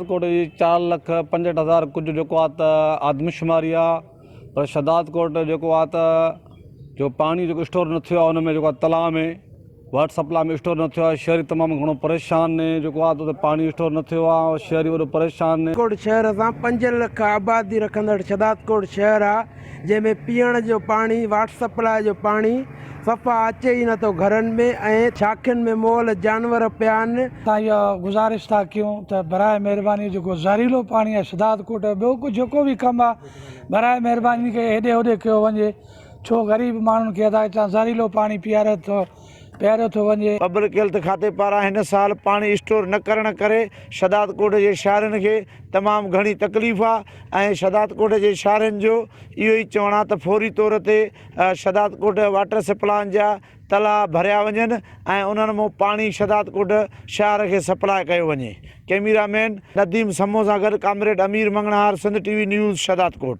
शदादकोट जी 4,65,000 कुछ जो आहे त आदमशुमारी आहे, पर शदादकोट जो आहे त जो पानी जो स्टोर न थियो आहे उन में जो तलाउ में वाटर सप्लाई में स्टोर न थियो आहे। शहरी तमामु घणो परेशान ने जो आहे त पानी स्टोर न थियो आहे, शहरी वॾो परेशान ने। शदादकोट शहर सां 5 लख आबादी रखंदड़ शदादकोट शहर आहे, जंहिंमें पीअण जो पानी, वाटर सप्लाई जो पानी सफ़ा अचे ई नथो घरनि में, ऐं शाखियुनि में मोल जानवर पिया आहिनि। असां इहा गुज़ारिश था कयूं त बराए महिरबानी जेको ज़हरीलो पाणी आहे शदादकोट, ॿियो कुझु जेको बि कमु आहे बराए महिरबानी खे हेॾे होॾे कयो वञे, छो ग़रीब माण्हुनि खे अदा हितां ज़हरीलो पाणी पीआरियो थो वञे। पब्लिक हेल्थ खाते पारां हिन साल पाणी स्टोर न करण करे शदादकोट जे शहरनि खे तमामु घणी तकलीफ़ आहे, ऐं शदादकोट जे शहरनि जो इहो ई चवणु आहे त फौरी तौर ते शदादकोट वाटर सप्लाई जा तला भरिया वञनि ऐं उन्हनि मां पाणी शदादकोट शहर खे सप्लाई कयो वञे। कैमरामैन नदीम समो सां गॾु कामरेड अमीर मंगणाहार, सिंध टीवी न्यूज़, शदादकोट।